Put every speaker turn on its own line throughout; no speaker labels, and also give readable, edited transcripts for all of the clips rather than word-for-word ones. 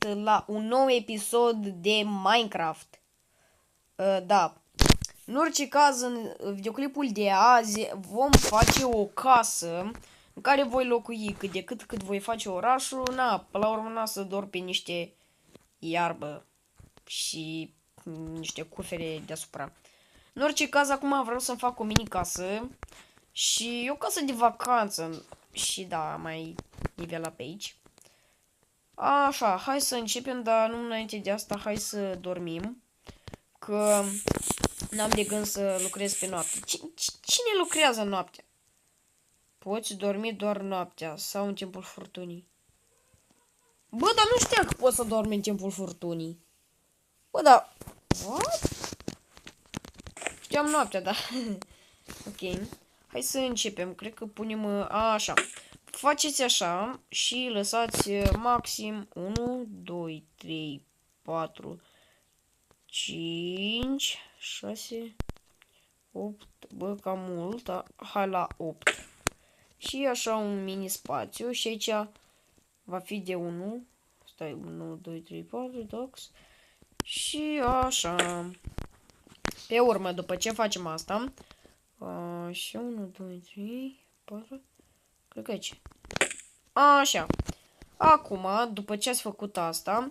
La un nou episod de Minecraft. Da. În orice caz, în videoclipul de azi vom face o casă în care voi locui cât de cât voi face orașul. Până la urmă n-a să dor pe niște iarbă și niște cufere deasupra. În orice caz, acum vreau să-mi fac o mini casă și o casă de vacanță. Și da, mai nivela pe aici. Așa, hai să începem, dar nu înainte de asta, hai să dormim. Că n-am de gând să lucrez pe noapte. Cine lucrează noaptea? Poți dormi doar noaptea sau în timpul furtunii. Bă, dar nu știam că poți să dormi în timpul furtunii. Bă, dar... What? Știam noaptea, da. Ok. Hai să începem. Cred că punem... așa. Faceți așa și lăsați maxim 1, 2, 3, 4, 5, 6, 8, bă, cam mult, da? Hai la 8. Și așa un mini spațiu și aici va fi de 1. Stai, 1, 2, 3, 4, dox. Și așa. Pe urmă, după ce facem asta, și 1, 2, 3, 4, cred că aici. Așa. Acum, după ce ați făcut asta,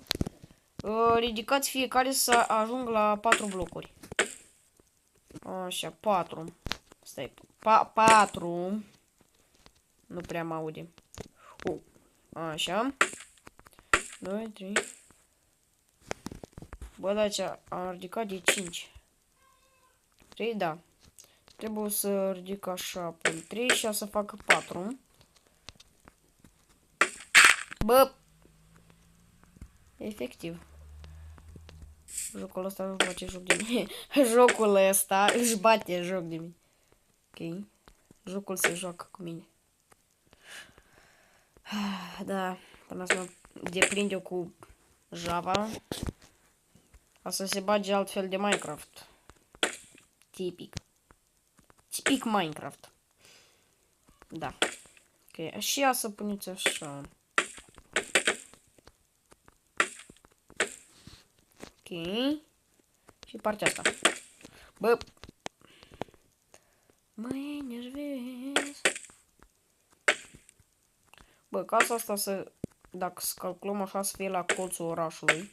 ridicați fiecare să ajung la 4 blocuri. Așa, 4. Stai, 4. Nu prea mă aude. Așa. 2, 3. Bă, da, ce am ridicat de 5. 3, da. Trebuie să ridic așa până 3 și să facă 4. Bă! Efectiv. Jocul ăsta nu face joc de mine. Jocul ăsta își bate joc de mine. Ok. Jocul se joacă cu mine. Da. Până să mă deprind eu cu Java. O să se bage altfel de Minecraft. Tipic. Tipic Minecraft. Da. Ok. Și ia să puneți așa. Ok. Și partea asta. Bă. Mă enervez. Bă, casa asta să... Dacă să calculăm așa să fie la colțul orașului.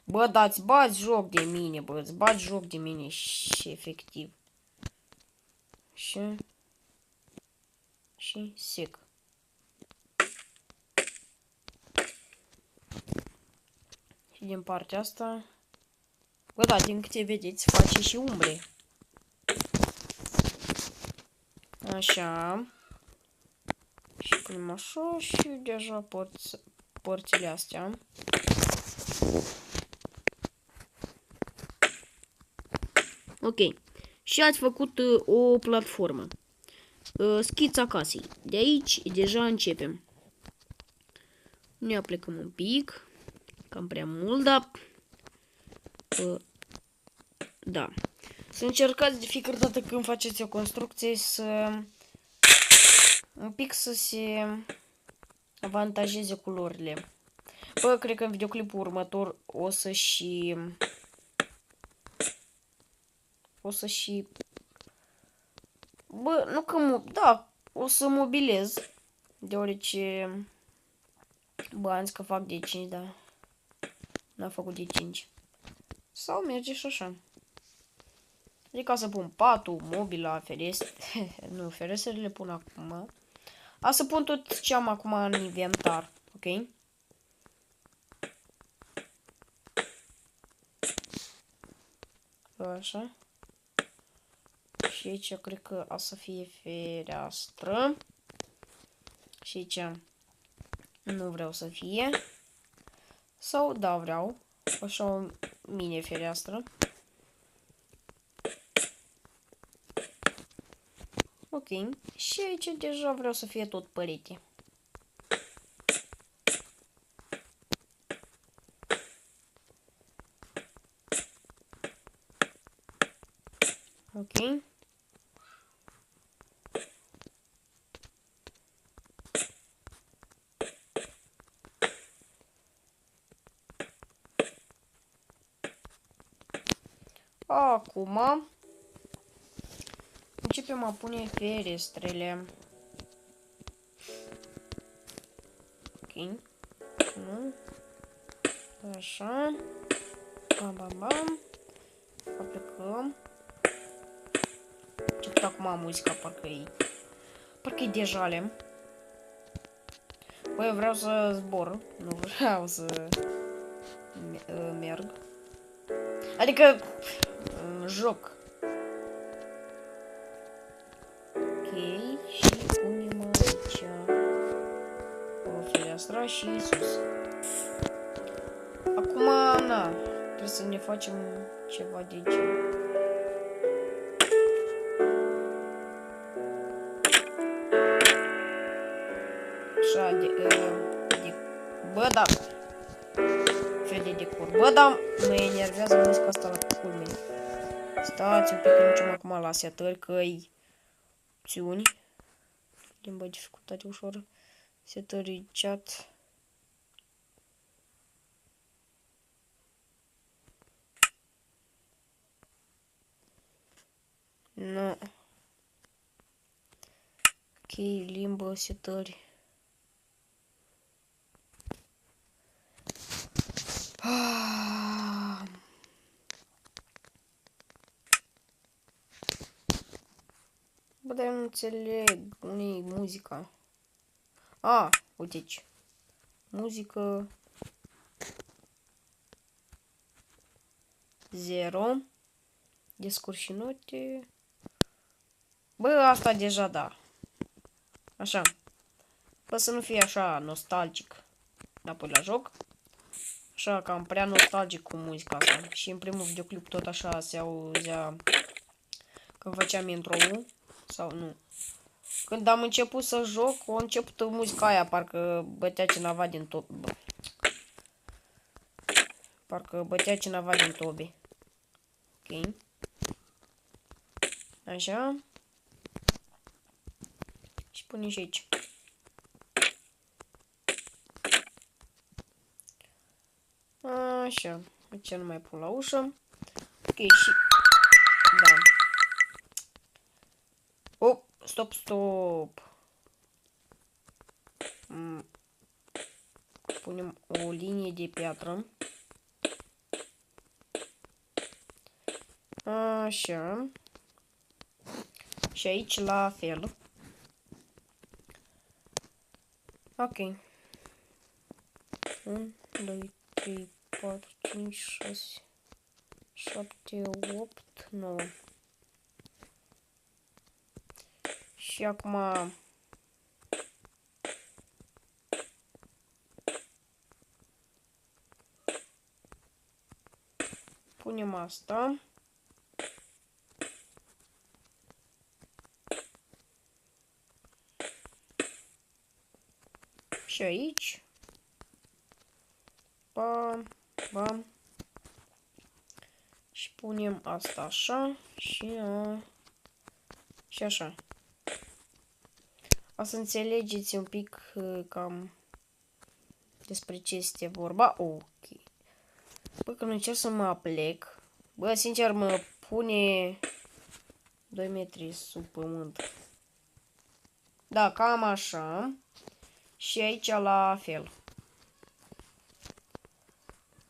Bă, dar îți bați joc de mine, bă. Îți bați joc de mine și efectiv. Și sec. Și din partea asta... Bă, da, din câte vedeți, face și umbre. Așa. Și punem așa și deja părțile astea. Ok. Și ați făcut o platformă. Schița casei. De aici deja începem. Ne aplecăm un pic. Cam prea mult, dar... da. Să încercați de fiecare dată când faceți o construcție să... un pic să se avantajeze culorile. Bă, cred că în videoclipul următor o să și... Bă, nu că... Da, o să mobilez. Deoarece... Bă, am zis că fac de 5, dar... N-a făcut de 5. Sau merge și așa. Adică să pun patul, mobila, ferestre. Nu, ferestrele le pun acum. Să pun tot ce am acum în inventar. Ok? Așa. Și aici cred că a să fie fereastră. Și aici nu vreau să fie. Sau da, vreau. Așa o mini fereastră. Ok. Și aici deja vreau să fie tot perete. Ok. Acum începem a pune ferestrele. Ok. Nu. Așa. Bam, bam, bam. Aplicăm. Încep acum muzica, parcă-i deja lemn. Băi, eu vreau să zbor, nu vreau să merg. Adică joc. Ok, și punem aici o fereastră și sus. Acum, na, trebuie să ne facem ceva de aici. Așa, bă, da. Fel de decor. Bă, da, mă enervează muzica asta la culme. Stați un pic, că mergem acum la setări, că-i opțiuni. Limba dificultate ușoară. Setări chat. Nu. Ok, limbă, setări. Bă, dar eu nu înțeleg unde-i muzica. Uite aici. Muzică 0. Discurs și note. Bă, asta deja da. Așa. Bă, să nu fie așa nostalgic. Înapoi la joc. Așa, cam prea nostalgic cu muzica asta. Și în primul videoclip tot așa se auzea când făceam intro-ul. Sau nu. Când am început să joc, a început muzica aia, parcă bătea cineva din tobe. Parcă bătea cineva din tobe. Ok. Așa. Și punem și aici. Așa. Aici nu mai pun la ușă. Ok, și... Da. Oh, stop. Punem o linie de piatră. Așa. Și aici la fel. Ok. 1, 2, 3, 4, 5, 6, 7, 8, 9. Și acum punem asta. Și aici. Bam, bam. Și punem asta așa și așa. O să înțelegeți un pic cam despre ce este vorba. Ok. Bă, când încerc să mă aplec, bă, sincer, mă pune 2 metri sub pământ. Da, cam așa. Și aici la fel.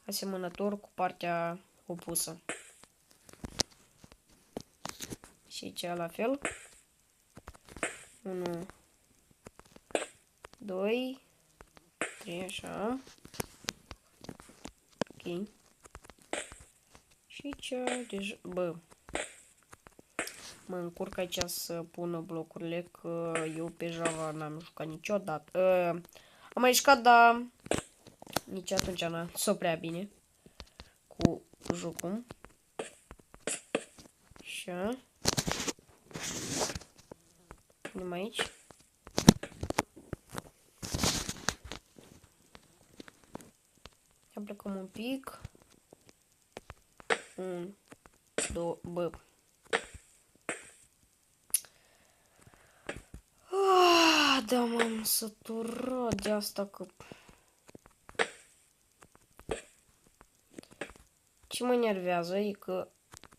Asemănător cu partea opusă. Și aici la fel. 1, 2, 3, așa. Ok. Și aici, deja, bă, mă încurc aici să pună blocurile, că eu pe Java n-am jucat niciodată. Am mai jucat, dar nici atunci n-am s-o prea bine cu jocul. Așa. Punem aici. Aplicăm un pic. 1, 2, bă. Da, m-am săturat de asta că... Ce mă enervează e că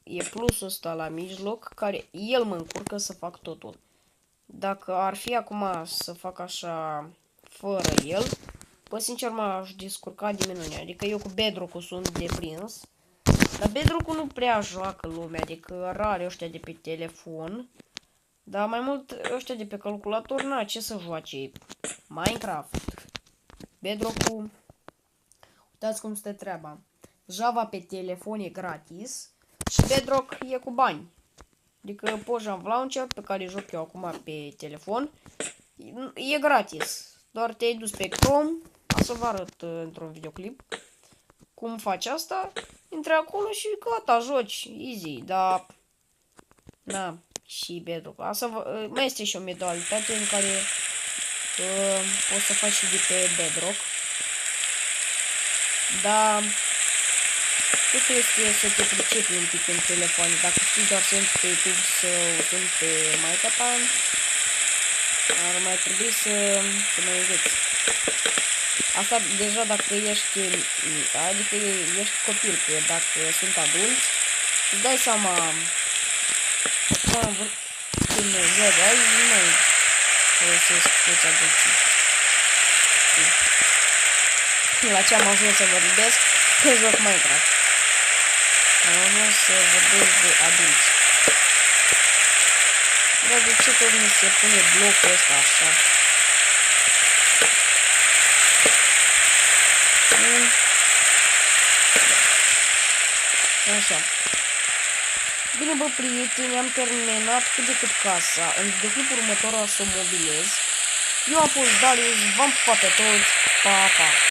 e plusul ăsta la mijloc, care el mă încurcă să fac totul. Dacă ar fi acum să fac așa, fără el, bă, sincer m-aș descurca de minune. Adică eu cu Bedrock-ul sunt deprins. Dar Bedrock-ul nu prea joacă lumea, adică rare ăștia de pe telefon. Dar mai mult ăștia de pe calculator, na, ce să joace? Minecraft. Bedrock-ul, uitați cum stă treaba. Java pe telefon e gratis și Bedrock e cu bani. Adică Pojam Launcher, pe care joc eu acum pe telefon, e gratis. Doar te-ai dus pe Chrome, o să vă arăt într-un videoclip cum faci asta. Intri acolo și gata, joci, easy, dar... Na, și Bedrock. Asta mai este și o modalitate în care poți să faci și de pe Bedrock. Dar totul este să te pricepi un pic în telefon. Dacă știi doar să intri pe YouTube să sun pe maica ta, ar mai trebui să te mai înveți. Asta deja dacă ești, adică ești copil, că dacă sunt adulți, îți dai seama, când văd, aici nu mai folosesc toți adulții. La ce am ajuns să vorbesc? Că joc Minecraft. Am ajuns să vorbesc de adulți. Dar de ce tot mi se pune blocul ăsta așa? Așa. Bine, bă, prieteni, am terminat cât de cât casa. În videoclipul următor o să o mobilez. Eu am fost Darius, v-am pupat pe toți, pa, pa!